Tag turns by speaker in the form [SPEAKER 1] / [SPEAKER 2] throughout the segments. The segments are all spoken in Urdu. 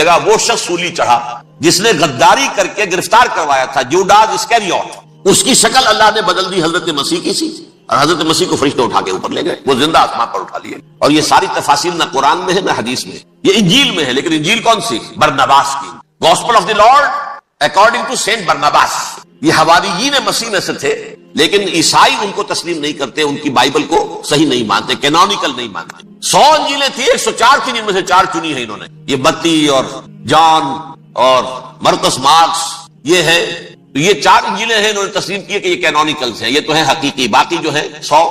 [SPEAKER 1] جگہ وہ شخص سولی چڑھا جس نے غداری کر کے گرفتار کروایا تھا جوڈاس اسکریوٹ، اس کی شکل اللہ نے بدل دی حضرت مسیح کی سی، اور حضرت مسیح کو فرشتے اٹھا کے اوپر لے گئے، وہ زندہ آسمان پر اٹھا لیے۔ اور یہ ساری تفاصیل نہ قرآن میں ہے نہ حدیث میں، یہ انجیل میں ہے، لیکن انجیل کون سی؟ برناباس کی، gospel of the Lord according to saint Barnabas. یہ حواریین مسیح میں سے تھے، لیکن عیسائی ان کو تسلیم نہیں کرتے، ان کی بائبل کو صحیح نہیں مانتے، کینونیکل نہیں مانتے۔ 100 انجیلیں تھی، 104 تھی، جن میں سے 4 چنی ہیں انہوں نے، یہ متی اور جان اور مرکس مارکس، یہ 4 انجیلیں ہیں انہوں نے تسلیم کیے کہ یہ کینونیکلز ہیں، یہ تو ہیں حقیقی، باقی جو ہے 100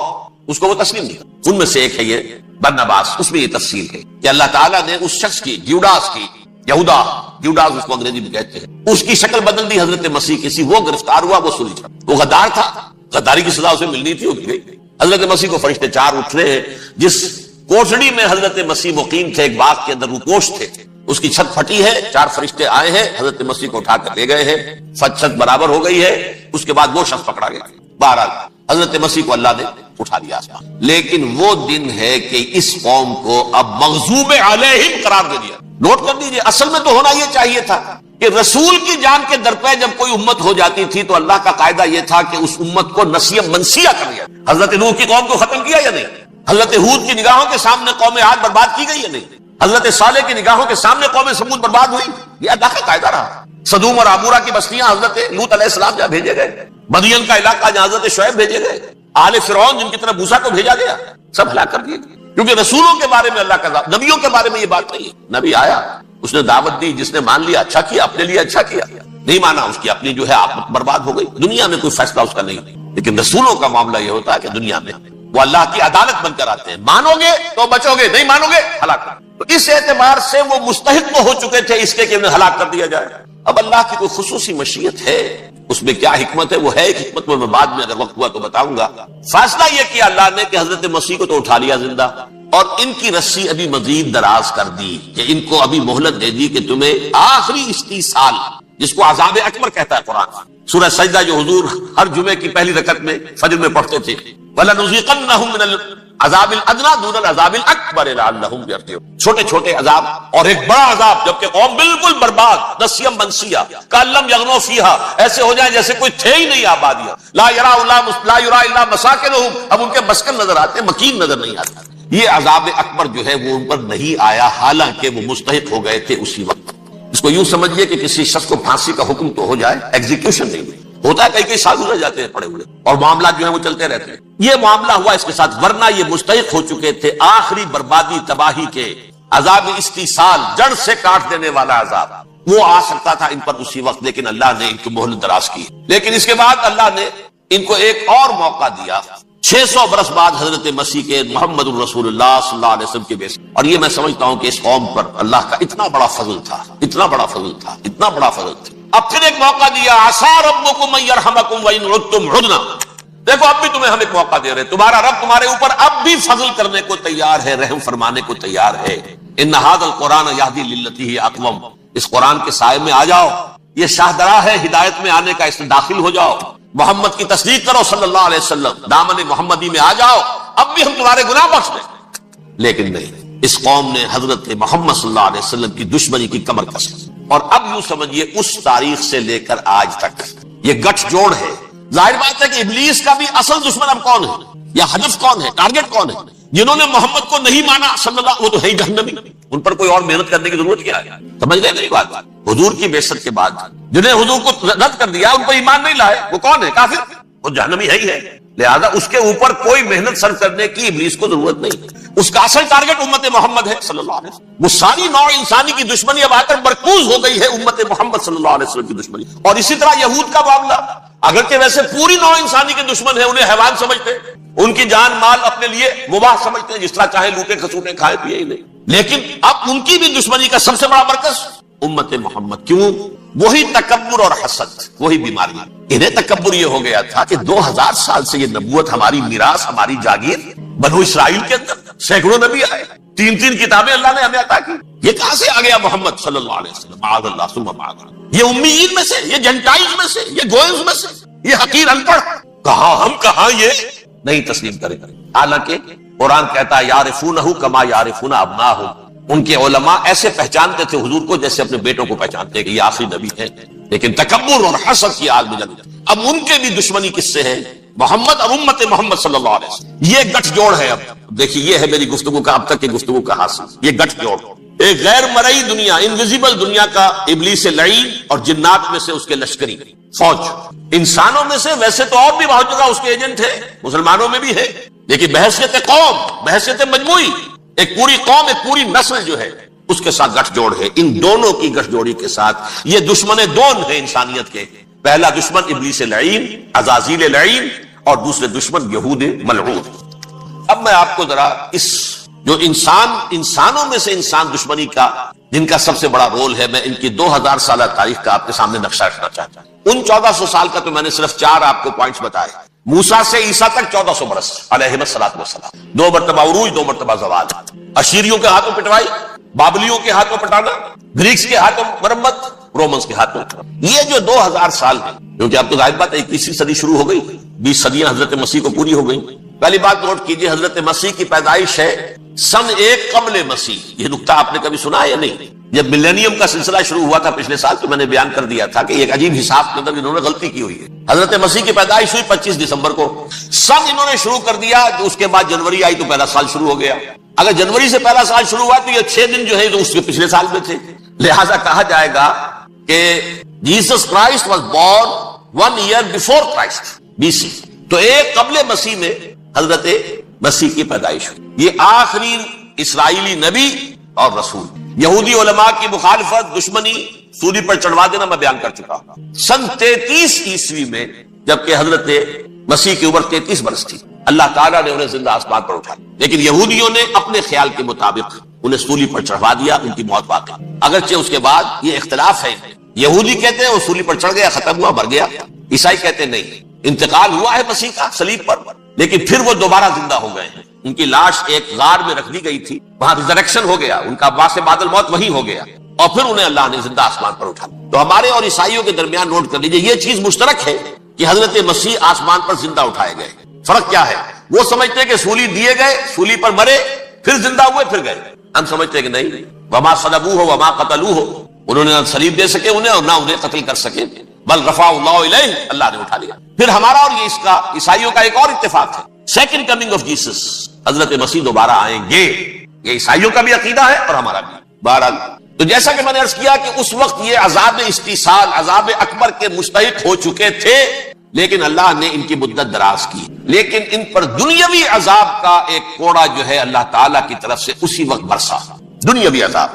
[SPEAKER 1] اس کو وہ تسلیم نہیں کرتے۔ ان میں سے ایک ہے یہ برناباس، اس میں یہ تفصیل ہے کہ اللہ تعالیٰ نے اس شخص کی، جیوڈاس کی، یہودا جیوڈاس اس کو انگریزی میں کہتے ہیں، اس کی شکل بدل دی حضرت مسیح کی سی، وہ گرفتار ہوا، وہ سولی چڑھا، وہ غدار تھا، غداری کی سزا اسے ملنی تھی، وہ مل گئی۔ حضرت مسیح کو فرشتے 4 اٹھ رہے ہیں، جس کوٹڑی میں حضرت مسیح مقیم تھے، ایک باغ کے اندر روپوش تھے، اس کی چھت پھٹی ہے، 4 فرشتے آئے ہیں، حضرت مسیح کو اٹھا کر لے گئے ہیں، چھت برابر ہو گئی ہے، اس کے بعد وہ شخص پکڑا گیا۔ بہرحال حضرت مسیح کو اللہ نے اٹھا لیا آسمان۔ لیکن وہ دن ہے کہ اس قوم کو اب مغضوب علیہم قرار دے دیا۔ نوٹ کر دیجئے، اصل میں تو ہونا یہ چاہیے تھا کہ رسول کی جان کے در پہ جب کوئی امت ہو جاتی تھی تو اللہ کا قاعدہ یہ تھا کہ اس امت کو نسیہ منسیہ کر دیا۔ حضرت نوح کی قوم کو ختم کیا یا نہیں؟ حضرت ہود کی نگاہوں کے سامنے قوم عاد برباد کی گئی یا نہیں؟ حضرت صالح کی نگاہوں کے سامنے قوم سمود برباد ہوئی، یہ اللہ کا قاعدہ رہا۔ صدوم اور عمورہ کی بستیاں حضرت لوط علیہ السلام جہاں بھیجے گئے، مدین کا علاقہ جہاں حضرت شعیب بھیجے گئے، آل فرعون جن کی طرف موسیٰ کو بھیجا گیا، سب ہلاک کر دیے گئے، کیونکہ رسولوں کے بارے میں اللہ کا، نبیوں کے بارے میں یہ بات نہیں ہے۔ نبی آیا، اس نے دعوت دی، جس نے مان لیا اچھا کیا، اپنے لیے اچھا کیا، نہیں مانا اس کی اپنی جو ہے آپ برباد ہو گئی۔ دنیا میں کوئی فیصلہ اس کا نہیں، لیکن رسولوں کا معاملہ یہ ہوتا ہے کہ دنیا میں وہ اللہ کی عدالت بن کر آتے ہیں، مانو گے تو بچو گے، نہیں مانو گے ہلاک۔ تو اس اعتبار سے وہ مستحق تو ہو چکے تھے اس کے کہ انہیں ہلاک کر دیا جائے۔ اب اللہ کی کوئی خصوصی مشیت ہے، اس میں کیا حکمت ہے، وہ ہے ایک حکمت، میں بعد میں اگر وقت ہوا تو بتاؤں گا۔ فیصلہ یہ کیا اللہ نے کہ حضرت مسیح کو تو اٹھا لیا زندہ، اور ان کی رسی ابھی مزید دراز کر دی، کہ ان کو ابھی مہلت دے دی کہ تمہیں آخری استیصال، جس کو عذاب اکبر کہتا ہے قرآن، سورہ سجدہ جو حضور ہر جمعے کی پہلی رکعت میں فجر میں پڑھتے تھے، وَلَنُذِيقَنَّهُم مِّنَ الْعَذَابِ الْأَدْنَىٰ دُونَ الْعَذَابِ الْأَكْبَرِ لَعَلَّهُمْ يَرْجِعُونَ۔ چھوٹے چھوٹے عذاب اور ایک بڑا عذاب، جبکہ قوم بالکل برباد، نسیہ منسیہ، کأن لم یغنوا فیہا، ایسے ہو جائیں جیسے کوئی تھے ہی نہیں آبادیاں، لا یرا الا مساکنہم، اب ان کے مسکن نظر آتے ہیں، مکین نظر نہیں آتا۔ یہ عذاب اکبر جو ہے وہ ان پر نہیں آیا، حالانکہ وہ مستحق ہو گئے تھے اسی وقت۔ اس کو یوں سمجھیے کہ کسی شخص کو پھانسی کا حکم تو ہو جائے، ایگزیکیوشن نہیں ہوئی، ہوتا ہے کئی سال گزر جاتے ہیں پڑے ہوئے، اور معاملات جو ہیں وہ چلتے رہتے ہیں۔ یہ معاملہ ہوا اس کے ساتھ، ورنہ یہ مستحق ہو چکے تھے آخری بربادی تباہی کے، عذاب استیصال، جڑ سے کاٹ دینے والا عذاب، وہ آ سکتا تھا ان پر اسی وقت، لیکن اللہ نے ان کی مہلت دراز کی۔ لیکن اس کے بعد اللہ نے ان کو ایک اور موقع دیا، 600 برس بعد حضرت مسیح کے، محمد الرسول اللہ صلی اللہ علیہ وسلم کے بیس، اور یہ میں سمجھتا ہوں کہ اس قوم پر اللہ کا اتنا بڑا فضل تھا، اتنا بڑا فضل تھا، اتنا بڑا فضل تھا۔ اب پھر ایک موقع دیا، عسیٰ ربکم ان یرحمکم وان عدتم عدنا، دیکھو اب بھی تمہیں ہم ایک موقع دے رہے، تمہارا رب تمہارے اوپر اب بھی فضل کرنے کو تیار ہے، رحم فرمانے کو تیار ہے۔ ان ھذا القرآن یہدی للتی ہی اقوم، اس قرآن کے سائے میں آ جاؤ، یہ شاہدرا ہے ہدایت میں آنے کا، اس میں داخل ہو جاؤ، محمد کی تصدیق کرو صلی اللہ علیہ وسلم، دامن محمدی میں آ جاؤ، اب بھی ہم تمہارے گناہ بخش دیں۔ لیکن نہیں، اس قوم نے حضرت محمد صلی اللہ علیہ وسلم کی دشمنی کی کمر کسی، اور اب یوں سمجھیے اس تاریخ سے لے کر آج تک یہ گٹھ جوڑ ہے۔ ظاہر بات ہے کہ ابلیس کا بھی اصل دشمن اب کون ہے، یا ہدف کون ہے، ٹارگٹ کون ہے؟ جنہوں نے محمد کو نہیں مانا صلی اللہ، وہ تو ہے ہی جہنمی، ان پر کوئی اور محنت کرنے کی ضرورت کیا ہے؟ سمجھ رہے میری بات؟ حضور کی بعثت کے بعد جنہیں حضور کو رد کر دیا، ان کو ایمان نہیں لائے، وہ کون ہے؟ کافر، وہ جہنمی ہے ہی ہے۔ لہذا اس کے اوپر کوئی محنت صرف کرنے کی ابلیس کو ضرورت نہیں، اس کا اصل ٹارگٹ امت محمد ہے صلی اللہ علیہ وسلم۔ وہ ساری نوع انسانی کی دشمنی اب آ کر مرکوز ہو گئی ہے امت محمد صلی اللہ علیہ وسلم کی دشمنی۔ اور اسی طرح یہود کا معاملہ، اگرچہ ویسے پوری نوع انسانی کے دشمن ہے، انہیں حیوان سمجھتے، ان کی جان مال اپنے لیے مباح سمجھتے ہیں، جس طرح چاہے لوٹے کھسوٹے کھائے پیے ہی نہیں، لیکن اب ان کی بھی دشمنی کا سب سے بڑا مرکز امت محمد۔ کیوں؟ وہی تکبر اور حسد، وہی بیماری۔ انہیں تکبر یہ ہو گیا تھا کہ 2000 سال سے یہ نبوت ہماری میراث، ہماری جاگیر، بنو اسرائیل کے اندر سینکڑوں نبی آئے، 3 کتابیں اللہ نے ہمیں عطا کی، یہ کہاں سے آ گیا محمد صلی اللہ علیہ وسلم؟ معاذ اللہ ثم معاذ اللہ، یہ امیین میں سے، یہ جنٹائلز میں سے، یہ گوئنز میں سے، یہ حقیر ان پڑھ، کہاں ہم کہاں یہ نہیں تسلیم کریں۔ حالانکہ قرآن کہتا ہے یعرفونہ کما یعرفون ابناہم، ان کے علماء ایسے پہچانتے تھے حضور کو جیسے اپنے بیٹوں کو پہچانتے ہیں کہ یہ آخری نبی ہے، لیکن تکبر اور حسد کی آگ میں جل گئے۔ اب ان کے بھی دشمنی کس سے ہے؟ محمد اور امت محمد صلی اللہ علیہ وسلم۔ یہ گٹھ جوڑ ہے۔ اب دیکھیے یہ ہے میری گفتگو کا اب تک کی گفتگو کا حاصل، یہ گٹھ جوڑ، ایک غیر مرئی دنیا، انویزیبل دنیا کا ابلیس لعین اور جنات میں سے اس کے لشکری فوج، انسانوں میں سے ویسے تو اور بھی بہت جگہ اس کے ایجنٹ ہے، مسلمانوں میں بھی ہے، لیکن بحیثیت قوم، بحیثیت مجموعی، ایک پوری قوم، ایک پوری نسل جو ہے اس کے ساتھ گٹھ جوڑ ہے۔ ان دونوں کی گٹھ جوڑی کے ساتھ یہ دشمن دون ہیں انسانیت کے، پہلا دشمن ابلیس لعین، عزازیل لعین، اور دوسرے دشمن یہود ملعون۔ اب میں آپ کو ذرا اس جو انسانوں میں سے انسان دشمنی کا جن کا سب سے بڑا رول ہے، میں ان کی 2000 سالہ تاریخ کا آپ کے سامنے نقشہ رکھنا چاہتا ہوں۔ ان 1400 سال کا تو میں نے صرف 4 آپ کو پوائنٹس بتائے۔ موسیٰ سے عیسیٰ تک 1400 برس علیہ الصلوۃ والسلام، 2 مرتبہ عروج، 2 مرتبہ زوال، اشیریوں کے ہاتھوں پٹوائی، بابلیوں کے ہاتھوں پٹانا، گریکس کے ہاتھوں مرمت، رومنس کے ہاتھوں۔ یہ جو 2000 سال ہے، کیونکہ اب تو ظاہر بات ہے 21ویں صدی شروع ہو گئی، 20 صدیاں حضرت مسیح کو پوری ہو گئی۔ پہلی بات نوٹ کیجئے، حضرت مسیح کی پیدائش ہے سن 1 قبل مسیح۔ یہ نکتہ آپ نے کبھی سنا ہے یا نہیں؟ جب ملینیم کا سلسلہ شروع ہوا تھا پچھلے سال تو میں نے بیان کر دیا تھا کہ ایک عجیب حساب کے اندر انہوں نے غلطی کی ہوئی ہے۔ حضرت مسیح کی پیدائش ہوئی 25 دسمبر کو، سن انہوں نے شروع کر دیا، اس کے بعد جنوری آئی تو پہلا سال شروع ہو گیا۔ اگر جنوری سے پہلا سال شروع ہوا تو یہ 6 دن جو ہے تو اس کے پچھلے سال میں تھے، لہذا کہا جائے گا کہ Jesus Christ was born 1 year before Christ BC، تو 1 قبل مسیح میں حضرت مسیح کی پیدائش ہوئی۔ یہ آخری اسرائیلی نبی اور رسول۔ یہودی علماء کی مخالفت، دشمنی، سولی پر چڑھوا دینا میں بیان کر چکا ہوں۔ سن 33 عیسوی میں جبکہ حضرت مسیح کی عمر 33 برس تھی، اللہ تعالیٰ نے انہیں زندہ آسمان پر اٹھا لیا، لیکن یہودیوں نے اپنے خیال کے مطابق انہیں سولی پر چڑھوا دیا، ان کی موت واقع۔ اگرچہ اس کے بعد یہ اختلاف ہے، یہودی کہتے ہیں وہ سولی پر چڑھ گیا، ختم ہوا، مر گیا، عیسائی کہتے ہیں نہیں، انتقال ہوا ہے مسیح کا صلیب پر، لیکن پھر وہ دوبارہ زندہ ہو گئے ہیں۔ ان کی لاش ایک غار میں رکھ دی گئی تھی، وہاں ریزریکشن ہو گیا، ان کا باعث بعد الموت وہی ہو گیا، اور پھر انہیں اللہ نے زندہ آسمان پر اٹھا لیا۔ تو ہمارے اور عیسائیوں کے درمیان نوٹ کر لیجئے یہ چیز مشترک ہے کہ حضرت مسیح آسمان پر زندہ اٹھائے گئے۔ فرق کیا ہے؟ وہ سمجھتے ہیں کہ سولی دیے گئے، سولی پر مرے، پھر زندہ ہوئے، پھر گئے۔ ہم سمجھتے ہیں کہ نہیں، وما صلبوہ وما قتلوہ، انہوں نے نہ صلیب دے سکے انہیں اور نہ انہیں قتل کر سکے، بل رفع اللہ الیہ، اللہ نے اٹھا لیا۔ پھر ہمارا اور یہ اس کا عیسائیوں کا ایک اور اتفاق ہے، سیکنڈ کمنگ آف جیسس، حضرت مسیح دوبارہ آئیں گے، یہ عیسائیوں کا بھی عقیدہ ہے اور ہمارا بھی۔ بہرحال تو جیسا کہ میں نے عرض کیا کہ اس وقت یہ عذاب استیصال، عذاب اکبر کے مستحق ہو چکے تھے، لیکن اللہ نے ان کی مدت دراز کی، لیکن ان پر دنیاوی عذاب کا ایک کوڑا جو ہے اللہ تعالیٰ کی طرف سے اسی وقت برسا۔ دنیاوی عذاب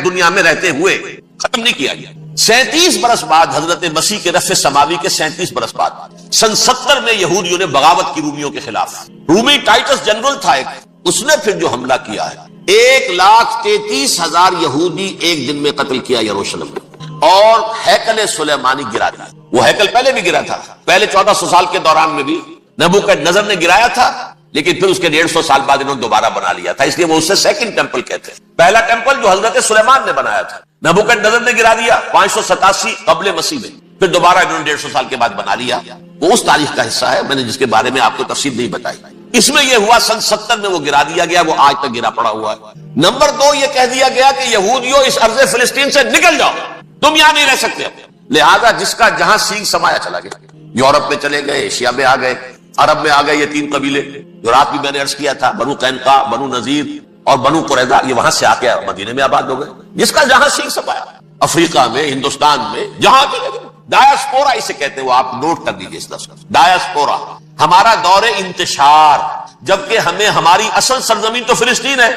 [SPEAKER 1] دنیا میں رہتے ہوئے ختم نہیں کیا گیا۔ 37 برس بعد حضرت مسیح کے رفع سماوی کے 37 برس بعد سن 70 میں یہودیوں نے بغاوت کی رومیوں کے خلاف، رومی ٹائٹس جنرل تھا ایک، اس نے پھر جو حملہ کیا ہے 1,33,000 یہودی ایک دن میں قتل کیا یروشلم میں، اور ہیکل سلیمانی گرا دیا۔ وہ ہیکل پہلے بھی گرا تھا، پہلے 1400 سال کے دوران میں بھی نبوکدنضر نے گرایا تھا، لیکن پھر اس کے 150 سال بعد انہوں نے دوبارہ بنا لیا تھا، اس لیے وہ اسے سیکنڈ ٹیمپل کہتے ہیں۔ پہلا ٹیمپل جو حضرت سلیمان نے بنایا تھا، نبوکدنضر نے گرا دیا 587 قبل مسیح میں، پھر دوبارہ انہوں نے 150 سال کے بعد بنا لیا۔ وہ اس تاریخ کا حصہ ہے میں نے جس کے بارے میں آپ کو تفصیل نہیں بتائی۔ اس میں یہ ہوا سن 70 میں وہ گرا دیا گیا، وہ آج تک گرا پڑا ہوا ہے۔ نمبر 2 یہ کہہ دیا گیا کہ یہودیوں اس ارض فلسطین سے نکل جاؤ، تم یہاں نہیں رہ سکتے۔ لہذا جس کا جہاں سینگ سمایا چلا گیا، یورپ میں چلے گئے، ایشیا میں آ گئے، عرب میں آ گئے، یہ 3 قبیلے جو رات بھی میں نے عرض کیا تھا، بنو قینقاع، بنو نذیر اور بنو قریظہ، یہ وہاں سے آ کے مدینے میں آباد ہو گئے، جس کا جہاں سینگ سمایا، افریقہ میں، ہندوستان میں، جہاں چلے گئے۔ ڈایاسپورا اسے کہتے ہیں، وہ آپ نوٹ کر دیجئے اس لفظ کو، ڈایاسپورا۔ ہمارا دور انتشار، جبکہ ہمیں ہماری اصل سرزمین تو فلسطین ہے،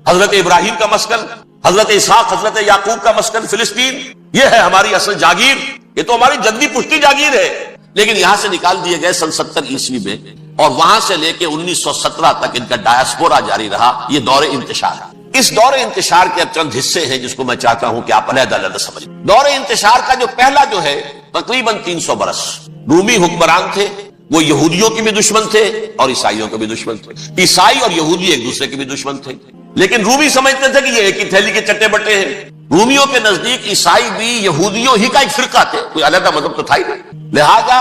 [SPEAKER 1] حضرت ابراہیم کا مسکن، حضرت اسحاق، حضرت یعقوب کا مسکن فلسطین، یہ ہے ہماری اصل جاگیر، یہ تو ہماری جدی پشتی جاگیر ہے، لیکن یہاں سے نکال دیے گئے سن 70 عیسوی میں، اور وہاں سے لے کے 1917 تک ان کا ڈایاسپورا جاری رہا۔ یہ دور انتشار ہے۔ اس دور انتشار کے اب چند حصے ہیں جس کو میں چاہتا ہوں کہ آپ علیحدہ علیحدہ سمجھیں۔ دور انتشار کا جو پہلا جو ہے تقریباً 300 برس، رومی حکمران تھے، وہ یہودیوں کے بھی دشمن تھے اور عیسائیوں کے بھی دشمن تھے، عیسائی اور یہودی ایک دوسرے کے بھی دشمن تھے، لیکن رومی سمجھتے تھے کہ یہ ایک ہی تھیلی کے چٹے بٹے ہیں۔ رومیوں کے نزدیک عیسائی بھی یہودیوں ہی کا ایک فرقہ تھے، کوئی علیحدہ مذہب تو تھا ہی نہیں، لہذا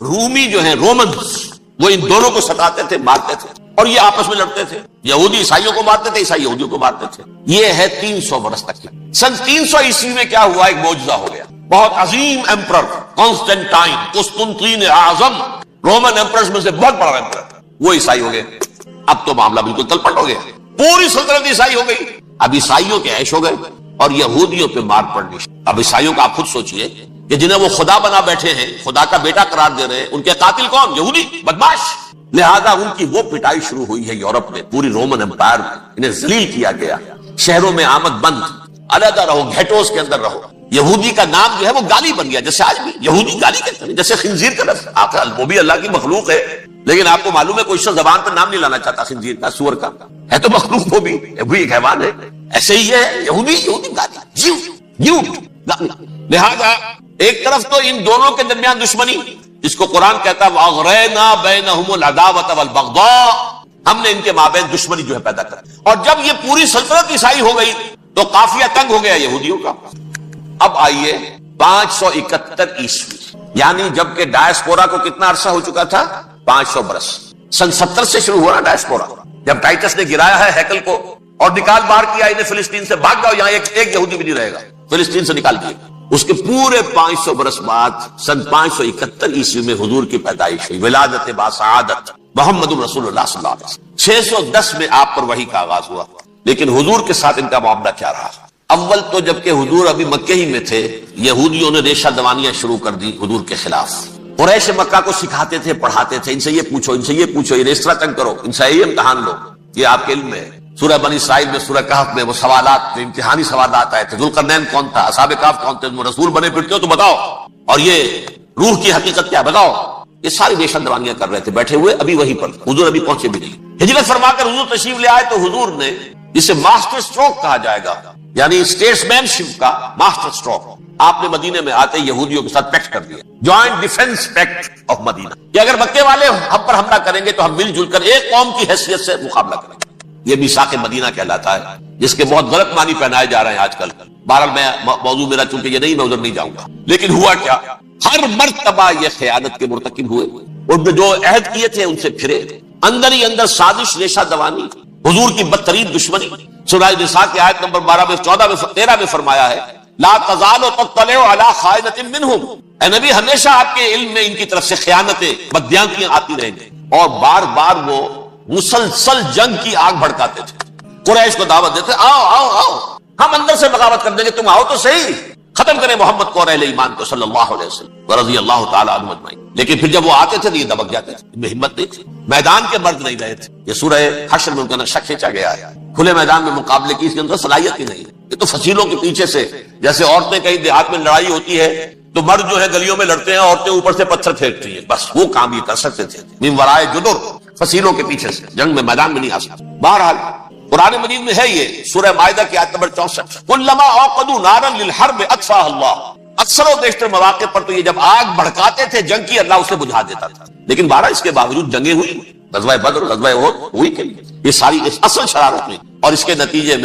[SPEAKER 1] رومی جو ہیں رومنز، وہ ان دونوں کو ستاتے تھے، مارتے تھے۔ اور یہ آپس میں لڑتے تھے، یہودی عیسائیوں کو مارتے تھے، عیسائی یہودیوں کو مارتے تھے. یہ ہے 300 برس تک کی. سن 300 عیسوی میں کیا ہوا؟ ایک معجزہ ہو گیا. بہت عظیم ایمپرر کانسٹینٹائن، قسطنطین اعظم، رومن ایمپررز میں سے بہت بڑا ایمپرر، وہ عیسائی ہو گئے. اب تو معاملہ بالکل تلپٹ ہو گیا، پوری سلطنت عیسائی ہو گئی. اب عیسائیوں کے عیش ہو گئے اور یہودیوں پہ مار پڑنی. اب عیسائیوں کا آپ خود سوچئے کہ جنہیں وہ خدا بنا بیٹھے ہیں، خدا کا بیٹا قرار دے رہے ہیں، ان کے قاتل کون؟ یہودی بدماش. لہذا ان کی وہ پٹائی شروع ہوئی ہے یورپ میں، پوری رومن امپائر میں انہیں ذلیل کیا گیا. شہروں میں آمد بند، علیحدہ رہو، گھیٹوز کے اندر رہو. یہودی کا نام جو ہے وہ گالی بن گیا، جیسے آج بھی یہودی گالی کہتے ہیں، جیسے خنزیر کا لفظ. وہ بھی اللہ کی مخلوق ہے، لیکن آپ کو معلوم ہے کوئی شخص زبان پر نام نہیں لانا چاہتا خنزیر کا، سور کا. ہے تو مخلوق، وہ بھی ایک حیوان ہے. ایسے ہی ہے یہودی گالی. لہذا ایک طرف تو ان دونوں کے درمیان دشمنی، جس کو قرآن کہتا ہے وَأَغْرَيْنَا بَيْنَهُمُ الْعَدَاوَةَ وَالْبَغْضَاءَ، ہم نے ان کے مابین دشمنی جو ہے پیدا کر. اور جب یہ پوری سلطنت عیسائی ہو گئی تو قافیہ تنگ ہو گیا یہودیوں کا. اب آئیے 571 عیسوی، یعنی جب کہ ڈائسپورا کو کتنا عرصہ ہو چکا تھا؟ 500 برس. سن 70 سے شروع ہوا ڈائسپورا، جب ٹائٹس نے گرایا ہے ہیکل کو اور نکال باہر کیا انہیں فلسطین سے، بھاگ جاؤ یہاں ایک یہودی بھی نہیں رہے گا، فلسطین سے نکال دیا. اس کے پورے 500 برس بعد سن 571 عیسوی میں حضور کی پیدائش ہوئی، ولادت باسعادت محمد رسول اللہ صلی اللہ علیہ وسلم. 610 میں آپ پر وحی کا آغاز ہوا. لیکن حضور کے ساتھ ان کا معاملہ کیا رہا؟ اول تو جبکہ حضور ابھی مکے ہی میں تھے، یہودیوں نے ریشہ دوانیاں شروع کر دی حضور کے خلاف. قریش مکہ کو سکھاتے تھے، پڑھاتے تھے، ان سے یہ پوچھو، ان سے یہ پوچھو، یہ اس طرح تنگ کرو، ان سے یہ امتحان لو. یہ آپ کے علم میں سورہ بنی اسرائیل میں، سورہ کہف میں وہ سوالات، جو امتحانی سوالات آئے تھے. ذوالقرنین کون تھا؟ اصحاب کہف کون تھے؟ تم رسول بنے پھرتے ہو تو بتاؤ، اور یہ روح کی حقیقت کیا بتاؤ. یہ ساری ریشہ دوانیاں کر رہے تھے بیٹھے ہوئے. ابھی وہیں پر حضور ابھی پہنچے بھی نہیں. ہجرت فرما کر حضور تشریف لے آئے تو حضور نے، جسے ماسٹر اسٹروک کہا جائے گا، یعنی اسٹیٹس مین شپ کا ماسٹر اسٹروک، آپ نے مدینے میں آتے یہودیوں کے ساتھ پیکٹ کر دیا، جوائنٹ ڈیفنس پیکٹ آف مدینہ، کہ اگر مکے والے ہم پر حملہ کریں گے تو ہم مل جل کر ایک قوم کی حیثیت سے مقابلہ کریں گے. یہ میثاق مدینہ کہلاتا ہے، جس کے بہت غلط معنی پہنائے جا رہے ہیں آج کل. بہرحال میں موضوع میرا چونکہ یہ نہیں، میں ادھر نہیں جاؤں گا. لیکن ہوا کیا؟ ہر مرتبہ یہ خیانت کے مرتکب ہوئے، اور جو عہد کیے تھے ان سے پھرے. اندر ہی اندر سازش، ریشہ دوانی، حضور کی بدترین دشمنی. سورہ نساء کی آیت نمبر 12 میں 14 میں 13 میں فرمایا ہے لا تزال تطلع علی خائنۃ منہم، اے نبی ہمیشہ آپ کے علم میں ان کی طرف سے خیانتیں، بدیانتیاں آتی رہیں گی. اور بار بار وہ مسلسل جنگ کی آگ بھڑکاتے تھے. قریش کو دعوت دیتے، آؤ آؤ آؤ، ہم اندر سے بغاوت کر دیں گے، تم آؤ تو صحیح، ختم کریں محمد کو اور اہل ایمان کو صلی اللہ علیہ وسلم رضی اللہ تعالی عنہ اجمعین. لیکن پھر جب وہ آتے تھے تو یہ دبک جاتے تھے، ان میں ہمت نہیں تھی، میدان کے مرد نہیں رہے تھے. یہ سورہ حشر میں ان کا نقشہ کھینچا گیا ہے. کھلے میدان میں مقابلے کی اس کے اندر صلاحیت ہی نہیں. یہ تو فصیلوں کے پیچھے سے، جیسے عورتیں کہیں دیہات میں لڑائی ہوتی ہے تو مرد جو ہے گلیوں میں لڑتے ہیں، عورتیں اوپر سے پتھر پھینکتی ہیں، بس وہ کام یہ کر سکتے تھے. من ورائے جدر، فصیلوں کے پیچھے سے، جنگ میں میدان میں نہیں آ سکتے. بہرحال قرآن مجید میں ہے یہ سورہ مائدہ کی آیت نمبر 64، کلما اوقدوا نارا للحرب اطفاء اللہ. اکثر و بیشتر مواقع پر تو یہ جب آگ بھڑکاتے تھے جنگ کی، اللہ اسے بجھا دیتا تھا. لیکن بہرحال اس کے باوجود جنگیں ہوئی، غزوہ بدر، غزوہ احد ہوئی کہ یہ ساری اس اصل شرارت میں، اور اس کے نتیجے میں